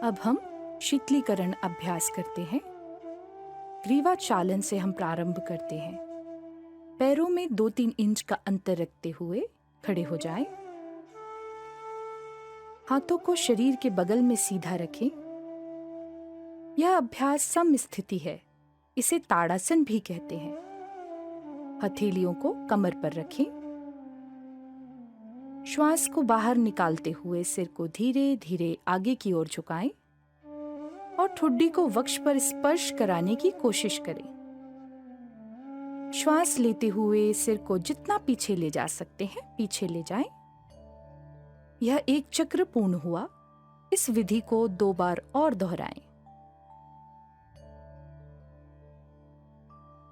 अब हम शीतलीकरण अभ्यास करते हैं। ग्रीवा चालन से हम प्रारंभ करते हैं। पैरों में 2-3 इंच का अंतर रखते हुए खड़े हो जाएं। हाथों को शरीर के बगल में सीधा रखें। यह अभ्यास सम स्थिति है, इसे ताड़ासन भी कहते हैं। हथेलियों को कमर पर रखें। श्वास को बाहर निकालते हुए सिर को धीरे धीरे आगे की ओर झुकाएं और ठुड्डी को वक्ष पर स्पर्श कराने की कोशिश करें। श्वास लेते हुए सिर को जितना पीछे ले जा सकते हैं पीछे ले जाएं। यह एक चक्र पूर्ण हुआ। इस विधि को 2 बार और दोहराएं।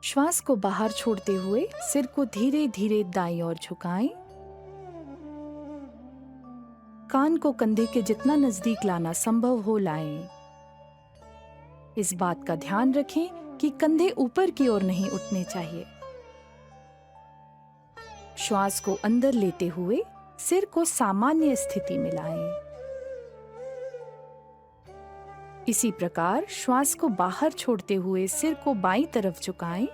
श्वास को बाहर छोड़ते हुए सिर को धीरे धीरे दाईं ओर झुकाएं। कान को कंधे के जितना नजदीक लाना संभव हो लाएं। इस बात का ध्यान रखें कि कंधे ऊपर की ओर नहीं उठने चाहिए। श्वास को अंदर लेते हुए सिर को सामान्य स्थिति में लाएं। इसी प्रकार श्वास को बाहर छोड़ते हुए सिर को बाईं तरफ झुकाएं।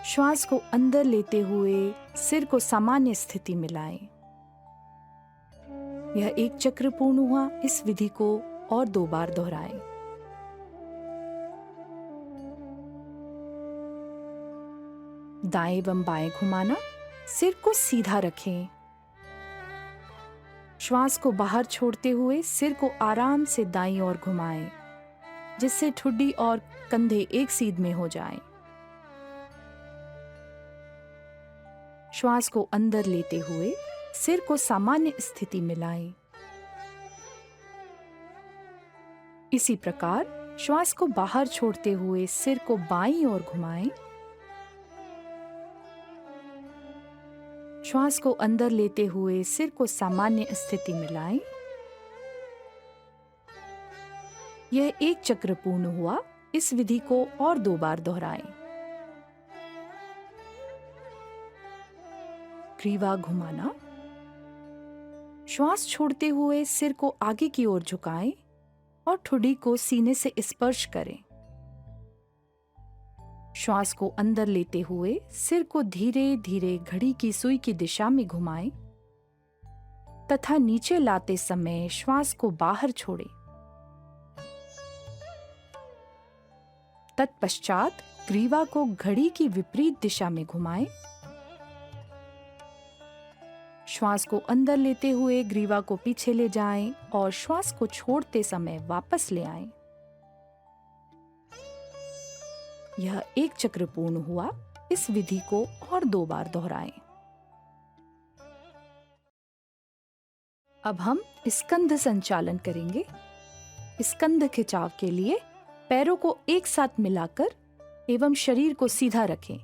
श्वास को अंदर लेते हुए सिर को सामान्य स्थिति में लाएं। यह एक चक्र पूर्ण हुआ। इस विधि को और 2 बार दोहराएं। दाएं एवं बाएं घुमाना। सिर को सीधा रखें। श्वास को बाहर छोड़ते हुए सिर को आराम से दाईं ओर घुमाएं, जिससे ठुड्डी और कंधे एक सीध में हो जाएं। श्वास को अंदर लेते हुए सिर को सामान्य स्थिति में लाएं। इसी प्रकार श्वास को बाहर छोड़ते हुए सिर को बाईं ओर घुमाएं। श्वास को अंदर लेते हुए सिर को सामान्य स्थिति में लाएं। यह एक चक्र पूर्ण हुआ। इस विधि को और 2 बार दोहराएं। ग्रीवा घुमाना। श्वास छोड़ते हुए सिर को आगे की ओर झुकाएं और ठुड्डी को सीने से स्पर्श करें। श्वास को अंदर लेते हुए सिर को धीरे धीरे घड़ी की सुई की दिशा में घुमाएं तथा नीचे लाते समय श्वास को बाहर छोड़ें। तत्पश्चात ग्रीवा को घड़ी की विपरीत दिशा में घुमाएं। श्वास को अंदर लेते हुए ग्रीवा को पीछे ले जाएं और श्वास को छोड़ते समय वापस ले आएं। यह एक चक्र पूर्ण हुआ। इस विधि को और 2 बार दोहराएं। अब हम स्कंध संचालन करेंगे। स्कंध खिंचाव के लिए पैरों को एक साथ मिलाकर एवं शरीर को सीधा रखें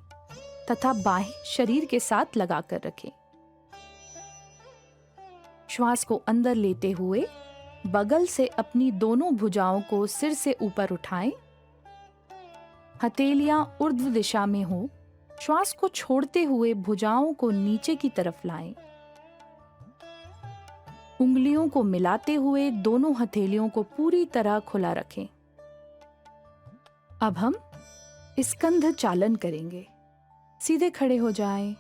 तथा बाहें शरीर के साथ लगाकर रखें। श्वास को अंदर लेते हुए बगल से अपनी दोनों भुजाओं को सिर से ऊपर उठाएं। हथेलियां ऊर्ध्व दिशा में हो। श्वास को छोड़ते हुए भुजाओं को नीचे की तरफ लाएं। उंगलियों को मिलाते हुए दोनों हथेलियों को पूरी तरह खुला रखें। अब हम स्कंध चालन करेंगे। सीधे खड़े हो जाएं।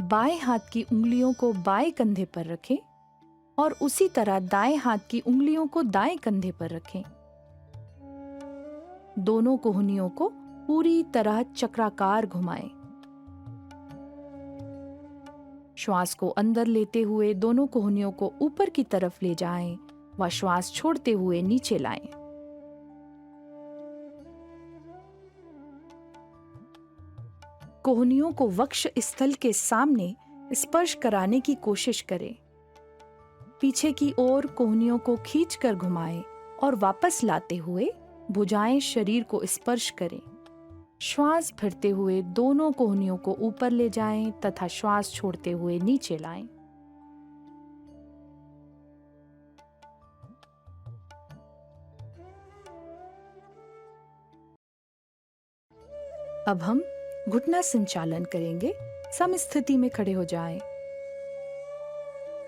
बाएं हाथ की उंगलियों को बाएं कंधे पर रखें और उसी तरह दाएं हाथ की उंगलियों को दाएं कंधे पर रखें। दोनों कोहनियों को पूरी तरह चक्राकार घुमाएं। श्वास को अंदर लेते हुए दोनों कोहनियों को ऊपर की तरफ ले जाएं व श्वास छोड़ते हुए नीचे लाएं। कोहनियों को वक्ष स्थल के सामने स्पर्श कराने की कोशिश करें। पीछे की ओर कोहनियों को खींचकर घुमाएं और वापस लाते हुए भुजाएं शरीर को स्पर्श करें। श्वास भरते हुए दोनों कोहनियों को ऊपर ले जाएं तथा श्वास छोड़ते हुए नीचे लाएं। अब हम घुटना संचालन करेंगे। सम स्थिति में खड़े हो जाएं।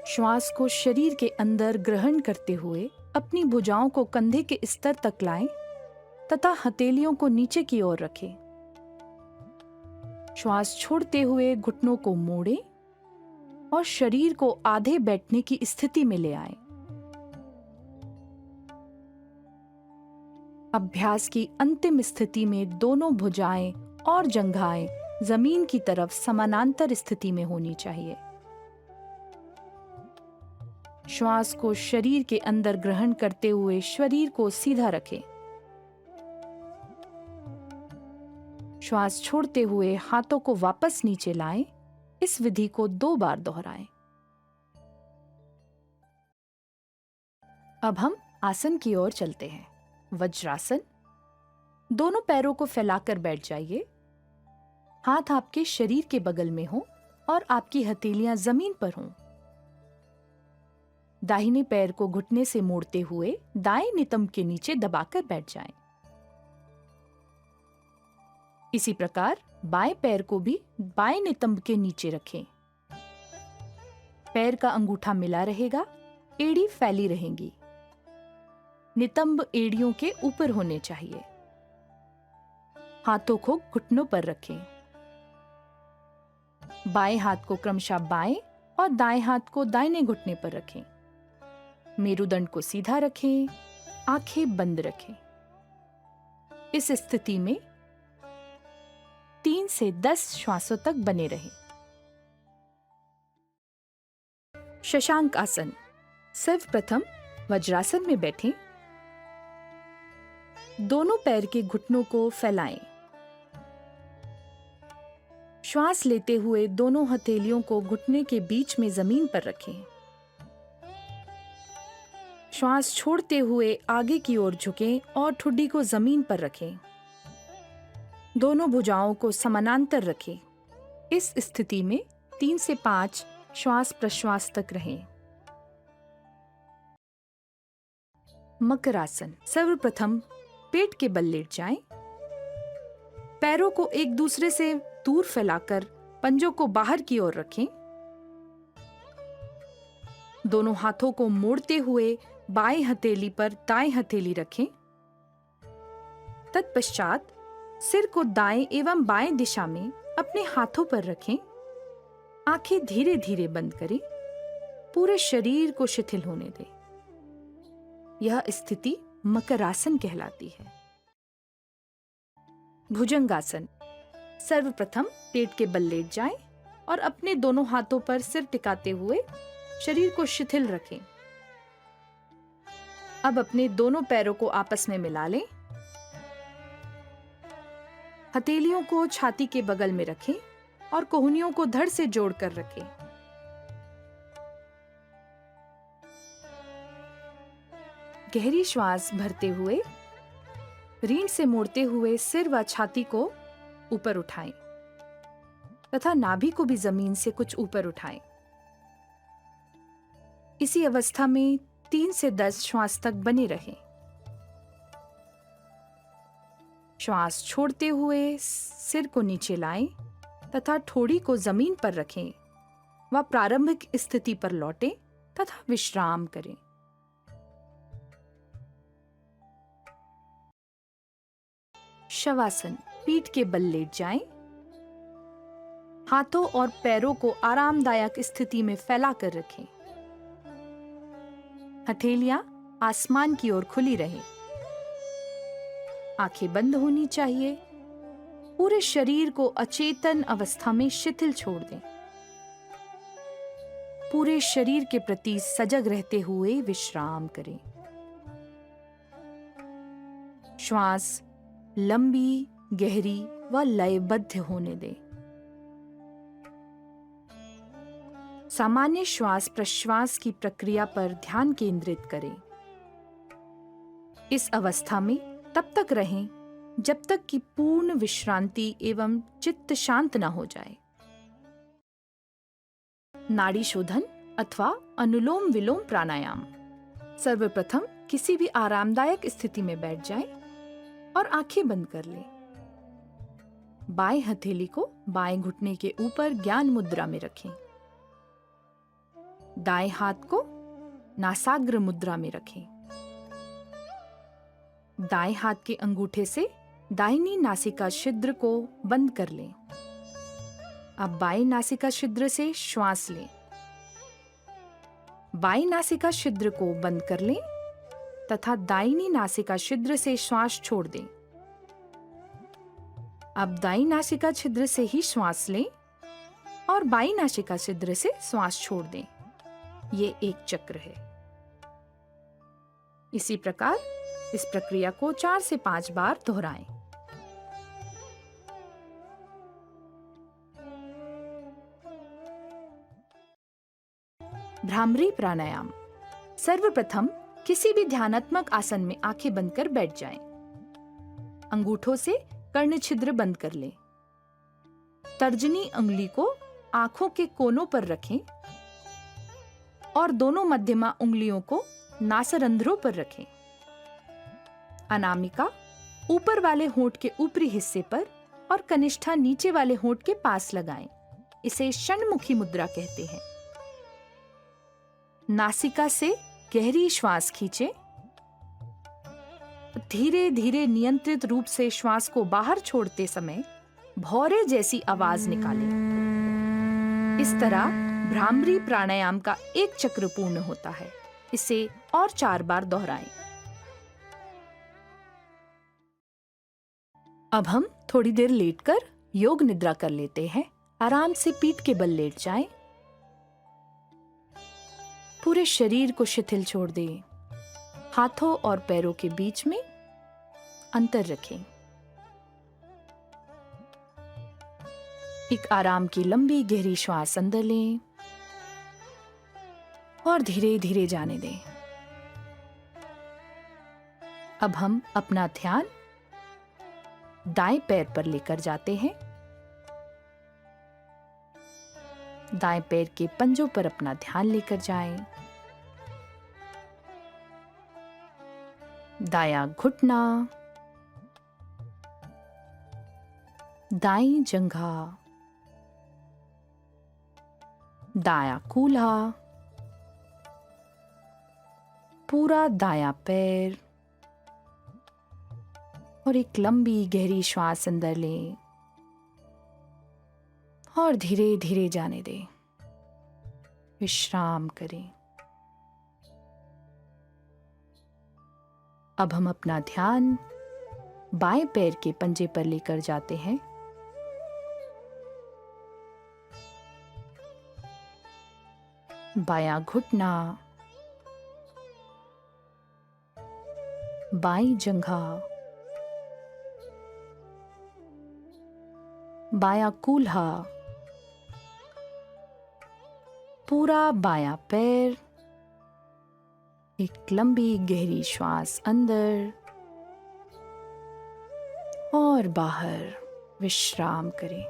श्वास को शरीर के अंदर ग्रहण करते हुए अपनी भुजाओं को कंधे के स्तर तक लाएं तथा हथेलियों को नीचे की ओर रखें। श्वास छोड़ते हुए घुटनों को मोड़ें और शरीर को आधे बैठने की स्थिति में ले आएं। अभ्यास की अंतिम स्थिति में दोनों भुजाएं और जंघाएं जमीन की तरफ समानांतर स्थिति में होनी चाहिए। श्वास को शरीर के अंदर ग्रहण करते हुए शरीर को सीधा रखें। श्वास छोड़ते हुए हाथों को वापस नीचे लाएं। इस विधि को 2 बार दोहराएं। अब हम आसन की ओर चलते हैं। वज्रासन। दोनों पैरों को फैलाकर बैठ जाइए। हाथ आपके शरीर के बगल में हो और आपकी हथेलियां जमीन पर हों। दाहिने पैर को घुटने से मोड़ते हुए दाएं नितंब के नीचे दबाकर बैठ जाएं। इसी प्रकार बाएं पैर को भी बाएं नितंब के नीचे रखें। पैर का अंगूठा मिला रहेगा, एड़ी फैली रहेंगी। नितंब एड़ियों के ऊपर होने चाहिए। हाथों को घुटनों पर रखें। बाएं हाथ को क्रमशः बाएं और दाएं हाथ को दाहिने घुटने पर रखें। मेरुदंड को सीधा रखें, आंखें बंद रखें। इस स्थिति में 3 से 10 श्वासों तक बने रहें। शशांक आसन। सर्वप्रथम वज्रासन में बैठें। दोनों पैर के घुटनों को फैलाएं। श्वास लेते हुए दोनों हथेलियों को घुटने के बीच में जमीन पर रखें। श्वास छोड़ते हुए आगे की ओर झुकें और ठुड्डी को जमीन पर रखें। दोनों भुजाओं को समानांतर रखें। इस स्थिति में 3 से 5 श्वास प्रश्वास तक रहें। मकरासन। सर्वप्रथम पेट के बल लेट जाएं। पैरों को एक दूसरे से दूर फैलाकर पंजों को बाहर की ओर रखें। दोनों हाथों को मोड़ते हुए बाएं हथेली पर दाएं हथेली रखें। तत्पश्चात सिर को दाएं एवं बाएं दिशा में अपने हाथों पर रखें। आंखें धीरे धीरे बंद करें। पूरे शरीर को शिथिल होने दें। यह स्थिति मकरासन कहलाती है। भुजंगासन। सर्वप्रथम पेट के बल लेट जाएं और अपने दोनों हाथों पर सिर टिकाते हुए शरीर को शिथिल रखें। अब अपने दोनों पैरों को आपस में मिला लें। हथेलियों को छाती के बगल में रखें और कोहनियों को धड़ से जोड़कर रखें। गहरी श्वास भरते हुए रीढ़ से मोड़ते हुए सिर व छाती को ऊपर उठाएं तथा नाभि को भी जमीन से कुछ ऊपर उठाएं। इसी अवस्था में 3 से 10 श्वास तक बने रहें। श्वास छोड़ते हुए सिर को नीचे लाएं तथा ठोड़ी को जमीन पर रखें व प्रारंभिक स्थिति पर लौटें तथा विश्राम करें। शवासन। पीठ के बल लेट जाएं। हाथों और पैरों को आरामदायक स्थिति में फैला कर रखें। हथेलियां आसमान की ओर खुली रहें। आंखें बंद होनी चाहिए। पूरे शरीर को अचेतन अवस्था में शिथिल छोड़ दें। पूरे शरीर के प्रति सजग रहते हुए विश्राम करें। श्वास लंबी, गहरी व लयबद्ध होने दें। सामान्य श्वास प्रश्वास की प्रक्रिया पर ध्यान केंद्रित करें। इस अवस्था में तब तक रहें जब तक कि पूर्ण विश्रांति एवं चित्त शांत न हो जाए। नाड़ी शोधन अथवा अनुलोम विलोम प्राणायाम। सर्वप्रथम किसी भी आरामदायक स्थिति में बैठ जाएं और आंखें बंद कर लें। बाएं हथेली को बाएं घुटने के ऊपर ज्ञान मुद्रा में रखें। दाएं हाथ को नासाग्र मुद्रा में रखें। दाएं हाथ के अंगूठे से दाहिनी नासिका छिद्र को बंद कर लें। अब बाएं नासिका छिद्र से श्वास लें। बाएं नासिका छिद्र को बंद कर लें तथा दाहिनी नासिका छिद्र से श्वास छोड़ दें। अब दाईं नासिका छिद्र से ही श्वास लें और बाईं नासिका छिद्र से श्वास छोड़ दें। ये एक चक्र है। इसी प्रकार इस प्रक्रिया को 4 से 5 बार दोहराएं। भ्रामरी प्राणायाम। सर्वप्रथम किसी भी ध्यानात्मक आसन में आंखें बंद कर बैठ जाएं। अंगूठों से कर्ण छिद्र बंद कर लें। तर्जनी अंगुली को आंखों के कोनों पर रखें और दोनों मध्यमा उंगलियों को नासारंध्रों पर रखें। अनामिका ऊपर वाले होंठ के ऊपरी हिस्से पर और कनिष्ठा नीचे वाले होंठ के पास लगाएं। इसे षण्मुखी मुद्रा कहते हैं। नासिका से गहरी श्वास खींचें। धीरे धीरे नियंत्रित रूप से श्वास को बाहर छोड़ते समय भौरे जैसी आवाज निकालें। इस तरह भ्रामरी प्राणायाम का एक चक्र पूर्ण होता है। इसे और 4 बार दोहराएं। अब हम थोड़ी देर लेटकर योग निद्रा कर लेते हैं। आराम से पीठ के बल लेट जाएं। पूरे शरीर को शिथिल छोड़ दें। हाथों और पैरों के बीच में अंतर रखें। एक आराम की लंबी गहरी श्वास अंदर लें और धीरे धीरे जाने दें। अब हम अपना ध्यान दाएं पैर पर लेकर जाते हैं। दाएं पैर के पंजों पर अपना ध्यान लेकर जाएं। दायां घुटना, दाईं जंघा, दायां कूल्हा, पूरा दायां पैर और एक लंबी गहरी श्वास अंदर लें और धीरे धीरे जाने दें। विश्राम करें। अब हम अपना ध्यान बाएं पैर के पंजे पर लेकर जाते हैं। बायां घुटना, बाईं जंघा, बायां कूल्हा, पूरा बायां पैर। एक लंबी गहरी श्वास अंदर और बाहर। विश्राम करें।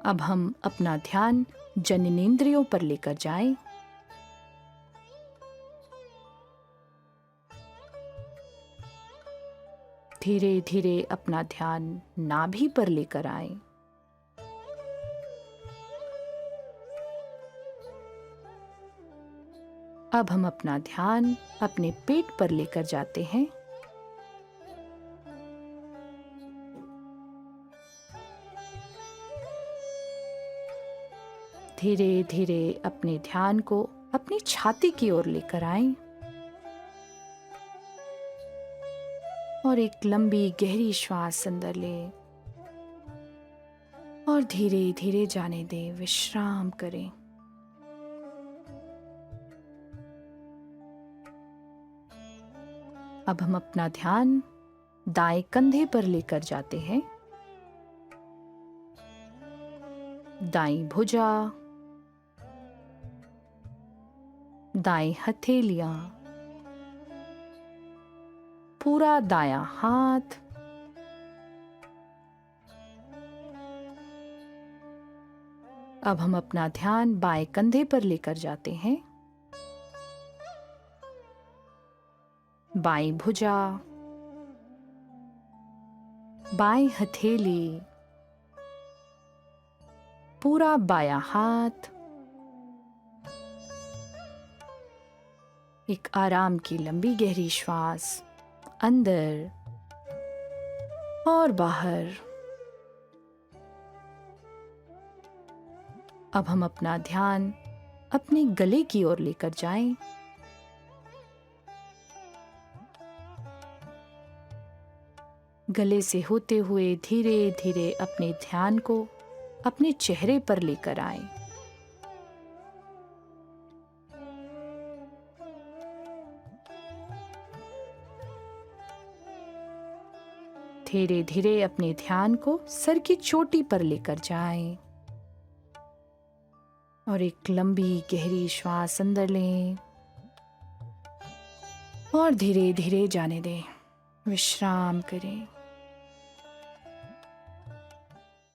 अब हम अपना ध्यान जननेंद्रियों पर लेकर जाएं। धीरे धीरे अपना ध्यान नाभि पर लेकर आएं। अब हम अपना ध्यान अपने पेट पर लेकर जाते हैं। धीरे धीरे अपने ध्यान को अपनी छाती की ओर लेकर आएं और एक लंबी गहरी श्वास अंदर लें और धीरे धीरे जाने दें। विश्राम करें। अब हम अपना ध्यान दाएं कंधे पर लेकर जाते हैं। दाईं भुजा, दाएं हथेलियां, पूरा दायां हाथ, अब हम अपना ध्यान बाएं कंधे पर लेकर जाते हैं। बाईं भुजा, बाईं हथेली, पूरा बायां हाथ। एक आराम की लंबी गहरी श्वास अंदर और बाहर। अब हम अपना ध्यान अपने गले की ओर लेकर जाएं। गले से होते हुए धीरे धीरे अपने ध्यान को अपने चेहरे पर लेकर आएं। धीरे धीरे अपने ध्यान को सर की चोटी पर लेकर जाएं और एक लंबी गहरी श्वास अंदर लें और धीरे धीरे जाने दें। विश्राम करें।